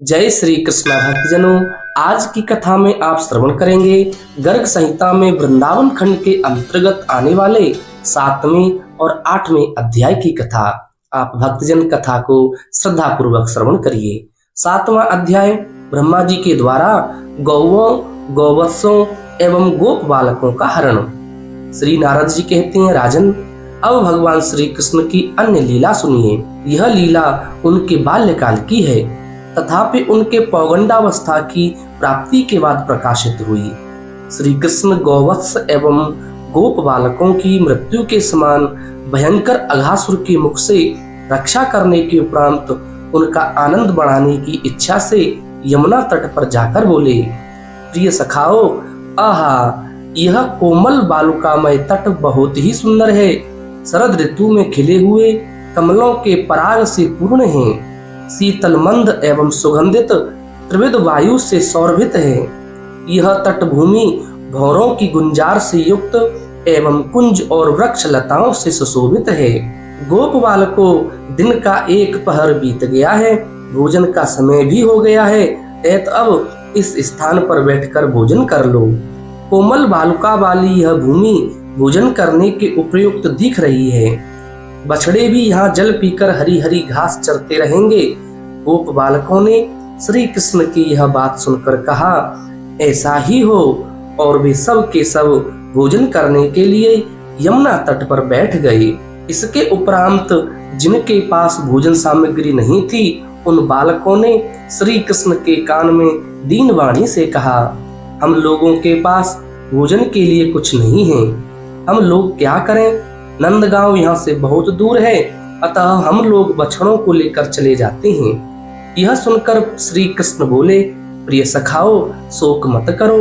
जय श्री कृष्ण भक्तजनों। आज की कथा में आप श्रवण करेंगे गर्ग संहिता में वृंदावन खंड के अंतर्गत आने वाले 7वें और 8वें अध्याय की कथा। आप भक्तजन कथा को श्रद्धा पूर्वक श्रवण करिए। 7वां अध्याय ब्रह्मा जी के द्वारा गौओं, गौवत्सों एवं गोप बालकों का हरण। श्री नारद जी कहते हैं, राजन, अब भगवान श्री कृष्ण की अन्य लीला सुनिए। यह लीला उनके बाल्यकाल की है, तथापि उनके पौगंडावस्था की प्राप्ति के बाद प्रकाशित हुई। श्री कृष्ण गौवत्स एवं गोप बालकों की मृत्यु के समान भयंकर अघासुर के मुख से रक्षा करने के उपरांत उनका आनंद बढ़ाने की इच्छा से यमुना तट पर जाकर बोले, प्रिय सखाओ, आहा, यह कोमल बालुकामय तट बहुत ही सुंदर है। शरद ऋतु में खिले हुए कमलों के पराग से पूर्ण है। शीतल मंद एवं सुगंधित त्रिविध वायु से सौरभित है। यह तटभूमि भौरों की गुंजार से युक्त एवं कुंज और वृक्ष लताओं से सुशोभित है। गोप बालकों, दिन का एक पहर बीत गया है, भोजन का समय भी हो गया है, अतः अब इस स्थान पर बैठकर भोजन कर लो। कोमल बालुका वाली यह भूमि भोजन करने के उपयुक्त दिख रही है। बछड़े भी यहाँ जल पीकर हरी हरी घास चरते रहेंगे। गोप बालकों ने श्री कृष्ण की यह बात सुनकर कहा, ऐसा ही हो, और वे सब के सब भोजन करने के लिए यमुना तट पर बैठ गए। इसके उपरांत जिनके पास भोजन सामग्री नहीं थी, उन बालकों ने श्री कृष्ण के कान में दीन वाणी से कहा, हम लोगों के पास भोजन के लिए कुछ नहीं है, हम लोग क्या करें? नंदगांव यहाँ से बहुत दूर है, अतः हम लोग बछड़ों को लेकर चले जाते हैं। यह सुनकर श्री कृष्ण बोले, प्रिय सखाओ, शोक मत करो,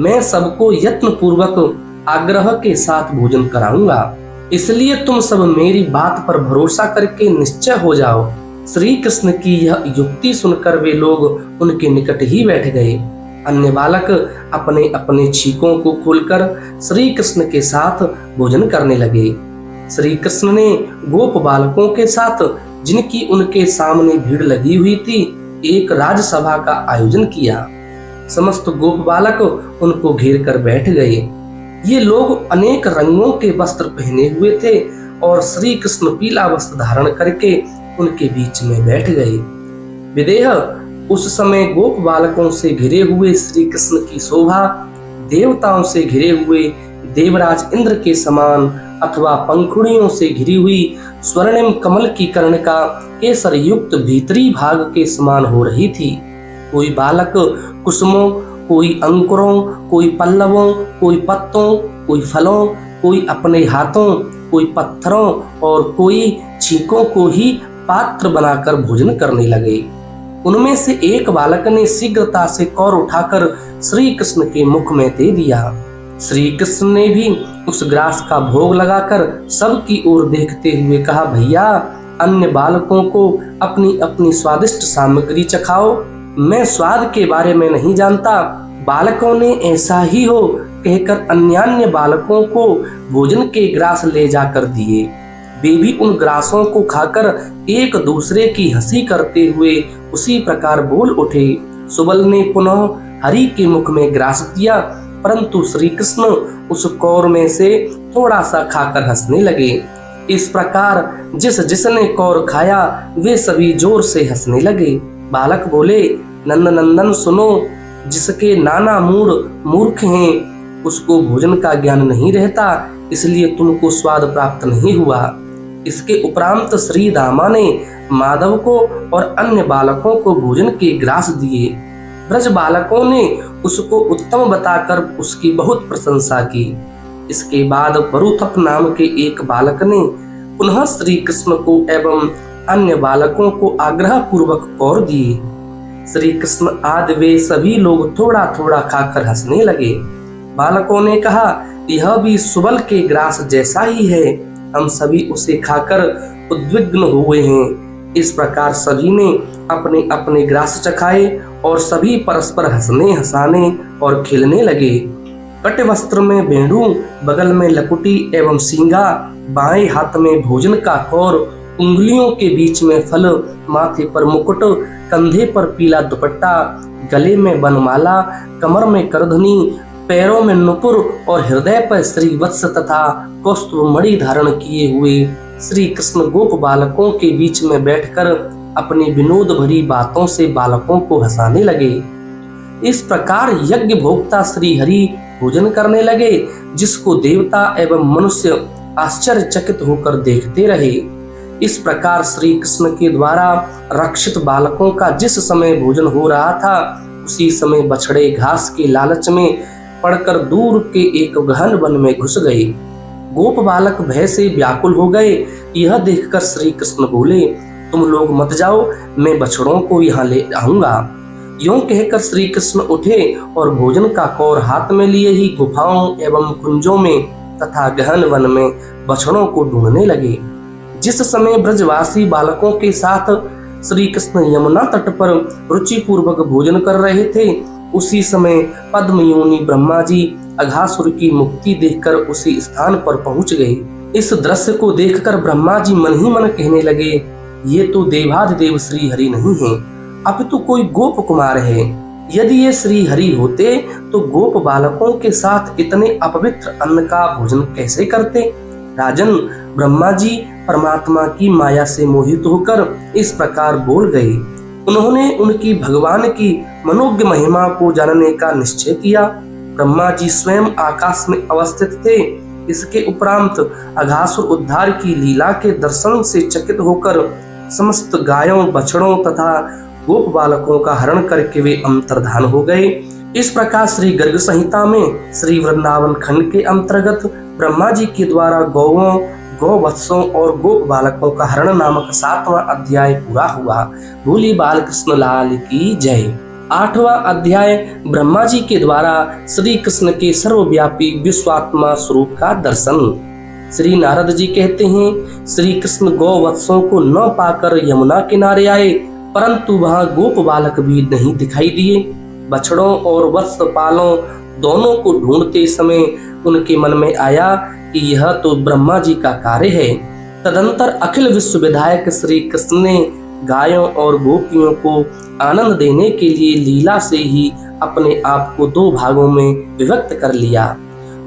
मैं सबको यत्न पूर्वक आग्रह के साथ भोजन कराऊंगा, इसलिए तुम सब मेरी बात पर भरोसा करके निश्चय हो जाओ। श्री कृष्ण की यह युक्ति सुनकर वे लोग उनके निकट ही बैठ गए। अन्य बालक अपने अपने छीकों को खोलकर श्री कृष्ण के साथ भोजन करने लगे। श्री कृष्ण ने गोप बालकों के साथ, जिनकी उनके सामने भीड़ लगी हुई थी, एक राजसभा का आयोजन किया। समस्त गोप बालक उनको घेर कर बैठ गए। ये लोग अनेक रंगों के वस्त्र पहने हुए थे और श्री कृष्ण पीला वस्त्र धारण करके उनके बीच में बैठ गए। विदेह उस समय गोप बालकों से घिरे हुए श्री कृष्ण की शोभा देवताओं से घिरे हुए देवराज इंद्र के समान अथवा पंखुड़ियों से घिरी हुई स्वर्णिम कमल की कर्णिका केसर युक्त भीतरी भाग के समान हो रही थी। कोई बालक कुसुमों, कोई अंकुरों, कोई पल्लवों, कोई पत्तों, कोई फलों, कोई अपने हाथों, कोई पत्थरों और कोई छीकों को ही पात्र बनाकर भोजन करने लगे। उनमें से एक बालक ने शीघ्रता से कौर उठाकर श्री कृष्ण के मुख में दे दिया। श्री कृष्ण ने भी उस ग्रास का भोग लगाकर सबकी ओर देखते हुए कहा, भैया, अन्य बालकों को अपनी अपनी स्वादिष्ट सामग्री चखाओ, मैं स्वाद के बारे में नहीं जानता। बालकों ने ऐसा ही हो कहकर अन्यान्य बालकों को भोजन के ग्रास ले जाकर दिए। वे भी उन ग्रासों को खाकर एक दूसरे की हंसी करते हुए उसी प्रकार बोल उठे। सुबल ने पुनः हरि के मुख में ग्रास दिया, परंतु श्री कृष्ण उस कौर में से थोड़ा सा खाकर हंसने लगे। इस प्रकार जिसने कौर खाया वे सभी जोर से हंसने लगे। बालक बोले, नंदनंदन सुनो, जिसके नाना मूड मूर्ख हैं, उसको भोजन का ज्ञान नहीं रहता, इसलिए तुमको स्वाद प्राप्त नहीं हुआ। इसके उपरांत श्री दामा ने माधव को और अन्य बालकों को भोजन के ग्रास दिए। ब्रज बालकों ने उसको उत्तम बताकर उसकी बहुत प्रशंसा की। इसके बाद परुथप नाम के एक बालक ने पुनः श्री कृष्ण को एवं अन्य बालकों को आग्रह पूर्वक कौर दिए। श्री कृष्ण आदि वे सभी लोग थोड़ा थोड़ा खाकर हंसने लगे। बालकों ने कहा, यह भी सुबल के ग्रास जैसा ही है, हम सभी उसे खाकर उद्विग्न हुए हैं। इस प्रकार सभी ने अपने अपने ग्रास चखाए और सभी परस्पर हंसने हंसाने और खेलने लगे। कट वस्त्र में बेंडू, बगल में लकुटी एवं सींगा, बाएं हाथ में भोजन का कौर, उंगलियों के बीच में फल, माथे पर मुकुट, कंधे पर पीला दुपट्टा, गले में बनमाला, कमर में करधनी, पैरों में नुपुर और हृदय पर श्री वत्स तथा कौस्तुभ मणि धारण किए हुए श्री कृष्ण गोप बालकों के बीच में बैठकर अपनी विनोद भरी बातों से बालकों को हंसाने लगे। इस प्रकार यज्ञ भोक्ता श्री हरि भोजन करने लगे, जिसको देवता एवं मनुष्य आश्चर्यचकित होकर देखते रहे। इस प्रकार श्री कृष्ण के द्वारा रक्षित बालकों का जिस समय भोजन हो रहा था, उसी समय बछड़े घास के लालच में पड़कर दूर के एक गहन वन में घुस गए। गोप बालक भय से व्याकुल हो गए। यह देखकर श्री कृष्ण बोले, तुम लोग मत जाओ, मैं बछड़ों को यहाँ ले आऊंगा। यूं कहकर श्री कृष्ण उठे और भोजन का कौर हाथ में लिए ही गुफाओं एवं कुंजों में तथा गहन वन में बछड़ों को ढूंढने लगे। जिस समय ब्रजवासी बालकों के साथ श्री कृष्ण यमुना तट पर रुचि पूर्वक भोजन कर रहे थे, उसी समय पद्मयोनि ब्रह्मा जी अघासुर की मुक्ति देखकर उसी स्थान पर पहुंच गए। इस दृश्य को देखकर ब्रह्मा जी मन ही मन कहने लगे, ये तो देवाधिदेव श्री हरि नहीं है, अपितु कोई गोप कुमार है। यदि ये श्री हरि होते तो गोप बालकों के साथ इतने अपवित्र अन्न का भोजन कैसे करते। राजन, ब्रह्मा जी परमात्मा की माया से मोहित होकर इस प्रकार बोल गए। उन्होंने उनकी भगवान की मनोज्ञ महिमा को जानने का निश्चय किया। ब्रह्मा जी स्वयं आकाश में अवस्थित थे। इसके उपरांत अघासुर उद्धार की लीला के दर्शन से चकित होकर समस्त गायों, बछड़ों तथा गोप बालकों का हरण करके वे अंतर्धान हो गए। इस प्रकार श्री गर्ग संहिता में श्री वृंदावन खंड के अंतर्गत ब्रह्मा जी के द्वारा गौओं, गौवत्सों और गोप बालकों का हरण नामक 7वां अध्याय पूरा हुआ। बोली बाल कृष्ण लाल की जय। 8वां अध्याय ब्रह्मा जी के द्वारा श्री कृष्ण के सर्वव्यापी विश्वात्मा स्वरूप का दर्शन। श्री नारद जी कहते हैं, श्री कृष्ण गौवत्सों को न पाकर यमुना किनारे आए, परंतु वहां गोप बालक भी नहीं दिखाई दिए। बछड़ों और वत्सपालों दोनों को ढूंढते समय उनके मन में आया कि यह तो ब्रह्मा जी का कार्य है। तदंतर अखिल विश्व विधायक श्री कृष्ण ने गायों और गोपियों को आनंद देने के लिए लीला से ही अपने आप को 2 भागों में विभक्त कर लिया।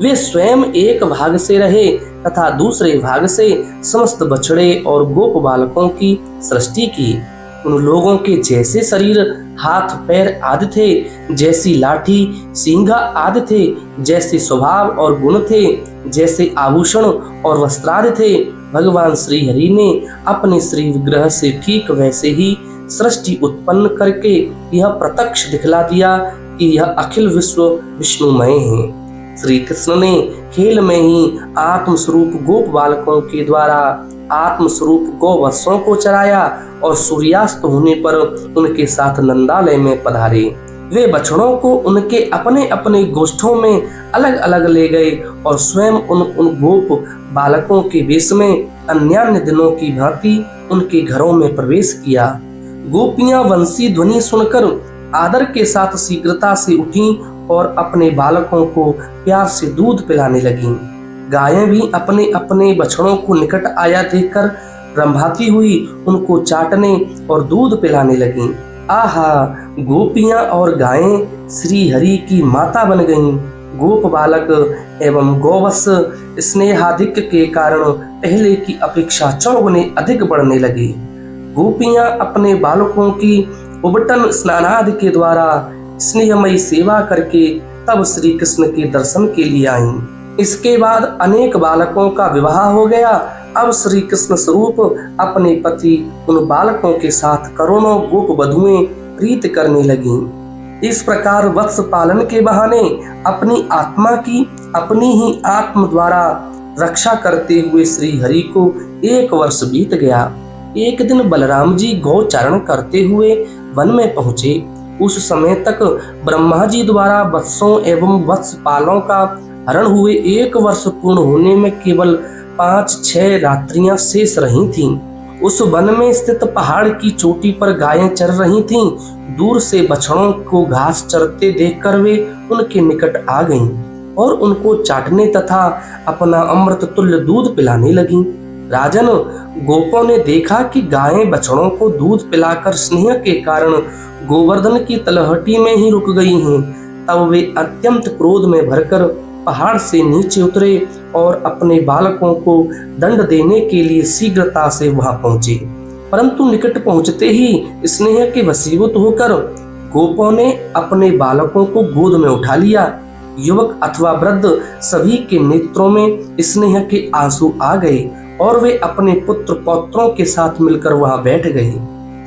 वे स्वयं एक भाग से रहे तथा दूसरे भाग से समस्त बछड़े और गोप बालकों की सृष्टि की। उन लोगों के जैसे शरीर, हाथ पैर आदि थे, जैसी लाठी सींगा आदि थे, जैसे स्वभाव और गुण थे, जैसे आभूषण और वस्त्रादि थे, भगवान श्री हरि ने अपने श्री विग्रह से ठीक वैसे ही सृष्टि उत्पन्न करके यह प्रत्यक्ष दिखला दिया कि यह अखिल विश्व विष्णुमय है। श्री कृष्ण ने खेल में ही आत्म स्वरूप गोप बालकों के द्वारा आत्म स्वरूप गौवत्सों को चराया और सूर्यास्त होने पर उनके साथ नंदालय में पधारे। वे बछड़ों को उनके अपने अपने गोष्ठों में अलग अलग ले गए और स्वयं उन गोप बालकों के वेश में अन्यान्य दिनों की भांति उनके घरों में प्रवेश किया। गोपियां वंशी ध्वनि सुनकर आदर के साथ शीघ्रता से उठी और अपने बालकों को प्यार से दूध पिलाने लगीं। गायें भी अपने अपने बछड़ों को निकट आया देखकर रंभाती हुई उनको चाटने और दूध पिलाने लगीं। आहा, गोपियां और गायें श्री हरि की माता बन गईं। गोप बालक एवं गौवत्स स्नेहाधिक्य के कारण पहले की अपेक्षा चौगुने अधिक बढ़ने लगे। गोपियां अपने बालकों की उबटन स्नानादि के द्वारा स्नेहमयी सेवा करके तब श्री कृष्ण के दर्शन के लिए आईं। इसके बाद अनेक बालकों का विवाह हो गया। अब श्री कृष्ण स्वरूप अपने पति उन बालकों के साथ करोड़ों गोप वधुएं प्रीत करने लगीं। इस प्रकार वत्स पालन के बहाने अपनी आत्मा की अपनी ही आत्म द्वारा रक्षा करते हुए श्री हरि को 1 वर्ष बीत गया। एक दिन बलराम जी गौचारण करते हुए वन में पहुंचे। उस समय तक ब्रह्मा जी द्वारा वत्सों एवं वत्सपालों का हरण हुए 1 वर्ष पूर्ण होने में केवल 5-6 रात्रियां शेष रही थीं। उस वन में स्थित पहाड़ की चोटी पर गायें चर रही थीं। दूर से बछड़ों को घास चरते देखकर वे उनके निकट आ गईं और उनको चाटने तथा अपना अमृत तुल्य दूध पिलाने लगीं। राजन, गोपों ने देखा कि गायें बछड़ों को दूध पिलाकर स्नेह के कारण गोवर्धन की तलहटी में ही रुक गई हैं। तब वे अत्यंत क्रोध में भरकर पहाड़ से नीचे उतरे और अपने बालकों को दंड देने के लिए शीघ्रता से वहां पहुंचे। परंतु निकट पहुंचते ही स्नेह के वशीभूत होकर गोपों ने अपने बालकों को गोद में उठा लिया। युवक अथवा वृद्ध सभी के नेत्रों में स्नेह के आंसू आ गए और वे अपने पुत्र पौत्रों के साथ मिलकर वहां बैठ गए।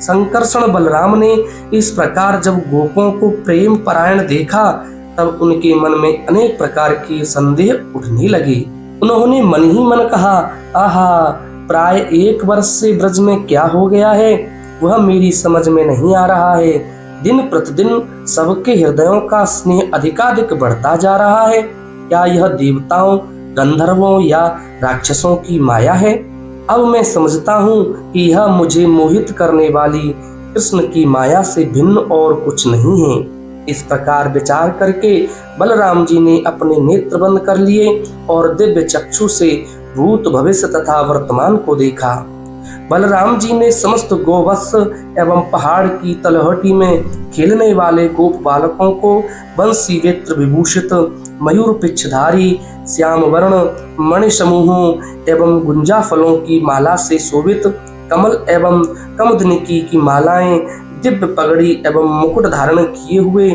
संकर्षण बलराम ने इस प्रकार जब गोपों को प्रेम परायण देखा तब उनके मन में अनेक प्रकार के संदेह उठने लगे। उन्होंने मन ही मन कहा, आहा, प्राय 1 वर्ष से ब्रज में क्या हो गया है वह मेरी समझ में नहीं आ रहा है। दिन प्रतिदिन सबके हृदयों का स्नेह अधिकाधिक बढ़ता जा रहा है। क्या यह देवताओं, गंधर्वों या राक्षसों की माया है? अब मैं समझता हूँ कि यह मुझे मोहित करने वाली कृष्ण की माया से भिन्न और कुछ नहीं है। इस प्रकार विचार करके बलराम जी ने अपने नेत्र बंद कर लिए और दिव्य चक्षु से भूत, भविष्य तथा वर्तमान को देखा। बलराम जी ने समस्त गोवत्स एवं पहाड़ की तलहटी में खेलने वाले गोप बालकों को बंसी वेत्र विभूषित, मयूर पिच्छधारी, श्याम वर्ण, मणि समूहों एवं गुंजा फलों की माला से शोभित, कमल एवं कमदनिकी की मालाएं, दिव्य पगड़ी एवं मुकुट धारण किए हुए,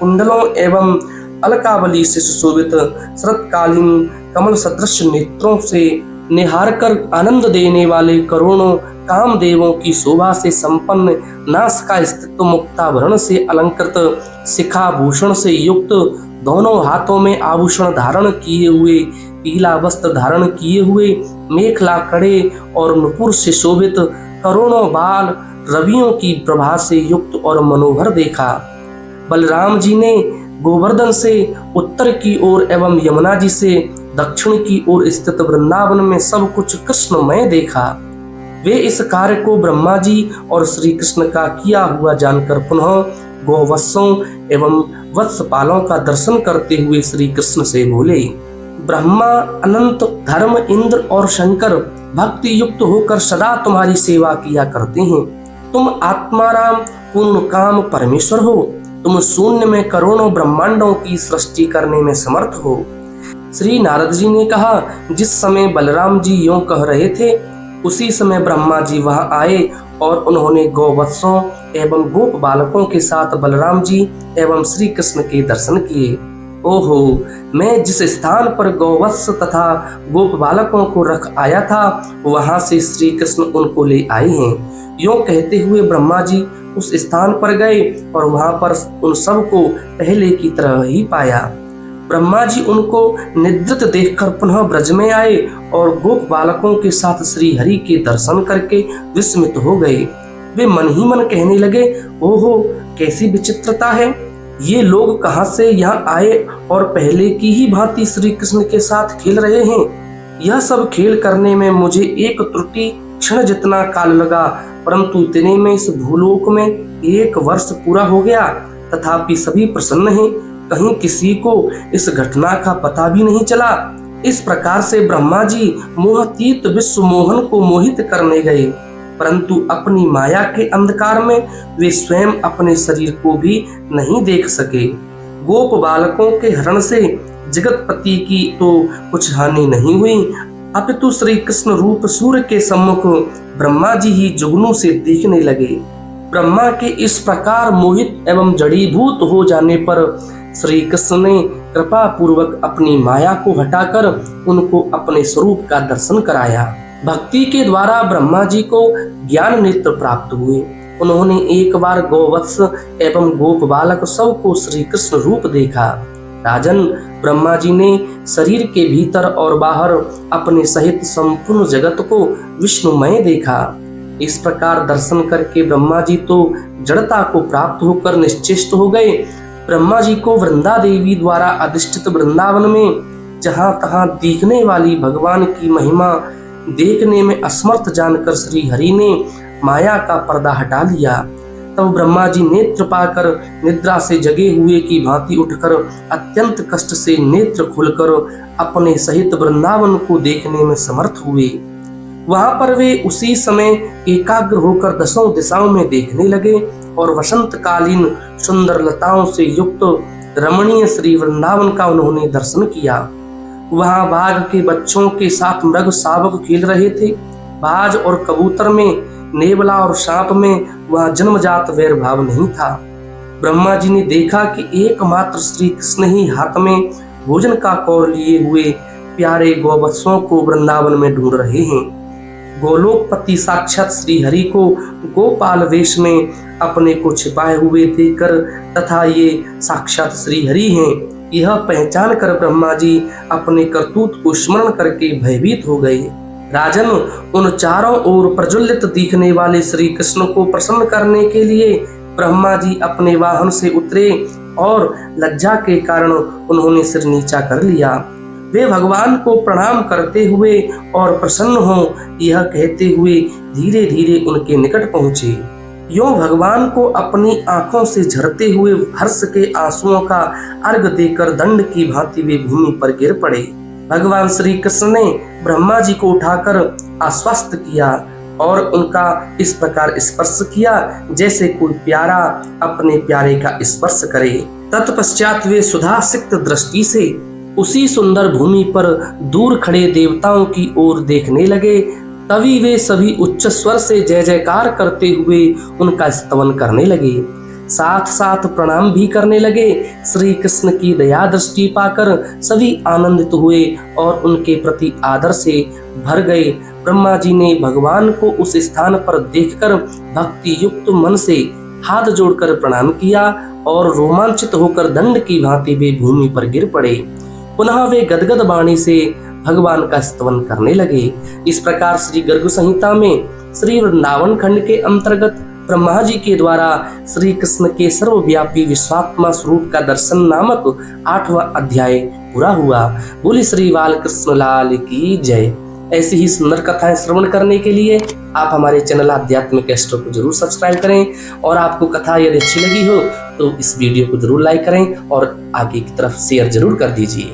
कुंडलों एवं अलकावली से सुशोभित, शरतकालीन कमल सदृश नेत्रों से निहार कर आनंद देने वाले करोड़ों कामदेवों की शोभा से संपन्न, नास का स्थित मुक्ताभरण से अलंकृत, शिखा भूषण से युक्त, दोनों हाथों में आभूषण धारण किए हुए, पीला वस्त्र धारण किए हुए, मेखला कड़े और नुपुर से शोभित, करोड़ों बाल रवियों की प्रभा से युक्त और मनोहर देखा। बलराम जी ने गोवर्धन से उत्तर की ओर एवं यमुना जी से दक्षिण की ओर स्थित वृंदावन में सब कुछ कृष्णमय देखा। वे इस कार्य को ब्रह्मा जी और श्री कृष्ण का किया हुआ जानकर पुनः गोवत्सों एवं वत्सपालों का दर्शन करते हुए श्री कृष्ण से बोले, ब्रह्मा, अनंत, धर्म, इंद्र और शंकर भक्ति युक्त होकर सदा तुम्हारी सेवा किया करते हैं। तुम आत्माराम पूर्ण काम परमेश्वर हो। तुम शून्य में करोड़ों ब्रह्मांडों की सृष्टि करने में समर्थ हो। श्री नारद जी ने कहा, जिस समय बलराम जी यों कह रहे थे उसी समय ब्रह्मा जी वहां आए और उन्होंने गोवत्सों एवं गोप बालकों के साथ बलराम जी एवं श्री कृष्ण के दर्शन किए। ओहो, मैं जिस स्थान पर गोवत्स तथा गोप बालकों को रख आया था वहां से श्री कृष्ण उनको ले आए हैं। यों कहते हुए ब्रह्मा जी उस स्थान पर गए और वहां पर उन सबको पहले की तरह ही पाया। ब्रह्मा जी उनको निद्रित देखकर पुनः ब्रज में आए और गोप बालकों के साथ श्री हरि के दर्शन करके विस्मित हो गए। वे मन ही मन कहने लगे, ओहो, कैसी विचित्रता है। ये लोग कहां से यहाँ आए और पहले की ही भांति श्री कृष्ण के साथ खेल रहे हैं। यह सब खेल करने में मुझे एक त्रुटि क्षण जितना काल लगा, परंतु इतने में इस भूलोक में 1 वर्ष पूरा हो गया। तथापि सभी प्रसन्न हैं, कहीं किसी को इस घटना का पता भी नहीं चला। इस प्रकार से ब्रह्मा जी मोहातीत विश्व मोहन को मोहित करने गए, परंतु अपनी माया के अंधकार में वे स्वयं अपने शरीर को भी नहीं देख सके। गोप बालकों के हरण से जगतपति की तो कुछ हानि नहीं हुई, अपितु श्री कृष्ण रूप सूर्य के सम्मुख ब्रह्मा जी ही जुगनू से देखने लगे। ब्रह्मा के इस प्रकार मोहित एवं जड़ीभूत हो जाने पर श्री कृष्ण ने कृपा पूर्वक अपनी माया को हटाकर उनको अपने स्वरूप का दर्शन कराया। भक्ति के द्वारा ब्रह्मा जी को ज्ञान नेत्र प्राप्त हुए। उन्होंने एक बार गोवत्स एवं गोप बालक सबको श्री कृष्ण रूप देखा। राजन, ब्रह्मा जी ने शरीर के भीतर और बाहर अपने सहित संपूर्ण जगत को विष्णुमय देखा। इस प्रकार दर्शन करके ब्रह्मा जी तो जड़ता को प्राप्त होकर निश्चेष्ट हो गए। ब्रह्मा जी को वृंदा देवी द्वारा अधिष्ठित वृंदावन में जहां तहां दिखने वाली भगवान की महिमा देखने में असमर्थ जानकर श्री हरि ने माया का पर्दा हटा लिया। तब ब्रह्मा जी नेत्र पाकर निद्रा से जगे हुए की भांति उठकर अत्यंत कष्ट से नेत्र खोलकर अपने सहित वृंदावन को देखने में समर्थ हुए। वहां पर वे उसी समय एकाग्र होकर दसों दिशाओं में देखने लगे और वसंतकालीन सुंदर लताओं से युक्त रमणीय श्री वृंदावन का उन्होंने दर्शन किया। वहां बाघ के बच्चों के साथ मृग शावक खेल रहे थे। बाज और कबूतर में, नेवला और सांप में वह जन्मजात वैरभाव नहीं था। ब्रह्मा जी ने देखा कि एकमात्र श्री कृष्ण ही हाथ में भोजन का कौर लिए हुए प्यारे गौवत्सों को वृंदावन में ढूंढ रहे हैं। गोलोकपति साक्षात श्री हरि को गोपाल वेश में अपने को छिपाए हुए देखकर तथा ये साक्षात श्री हरि हैं यह पहचान कर ब्रह्मा जी अपने करतूत को स्मरण करके भयभीत हो गए। राजन, उन चारों ओर प्रज्वलित दिखने वाले श्री कृष्ण को प्रसन्न करने के लिए ब्रह्मा जी अपने वाहन से उतरे और लज्जा के कारण उन्होंने सिर नीचा कर लिया। वे भगवान को प्रणाम करते हुए और प्रसन्न हो यह कहते हुए धीरे धीरे उनके निकट पहुंचे। यूं भगवान को अपनी आंखों से झरते हुए हर्ष के आंसुओं का अर्घ देकर दंड की भांति वे भूमि पर गिर पड़े। भगवान श्री कृष्ण ने ब्रह्मा जी को उठाकर आश्वस्त किया और उनका इस प्रकार स्पर्श किया जैसे कोई प्यारा अपने प्यारे का स्पर्श करे। तत्पश्चात वे सुधासिक्त दृष्टि से उसी सुंदर भूमि पर दूर खड़े देवताओं की ओर देखने लगे। तभी वे सभी उच्च स्वर से जय जयकार करते हुए उनका स्तवन करने लगे, साथ साथ प्रणाम भी करने लगे। श्री कृष्ण की दया दृष्टि पाकर सभी आनंदित हुए और उनके प्रति आदर से भर गए। ब्रह्मा जी ने भगवान को उस स्थान पर देखकर भक्ति युक्त मन से हाथ जोड़कर प्रणाम किया और रोमांचित होकर दंड की भांति वे भूमि पर गिर पड़े। पुनः वे गदगद वाणी से भगवान का स्तवन करने लगे। इस प्रकार श्री गर्ग संहिता में श्री वृंदावन खंड के अंतर्गत ब्रह्मा जी के द्वारा श्री कृष्ण के सर्वव्यापी विश्वात्मा स्वरूप का दर्शन नामक 8वां अध्याय पूरा हुआ। बोली श्री बाल कृष्ण लाल की जय। ऐसी ही सुंदर कथाएं श्रवण करने के लिए आप हमारे चैनल आध्यात्मिक एस्ट्रो को जरूर सब्सक्राइब करें और आपको कथा यदि अच्छी लगी हो तो इस वीडियो को जरूर लाइक करें और आगे की तरफ शेयर जरूर कर दीजिए।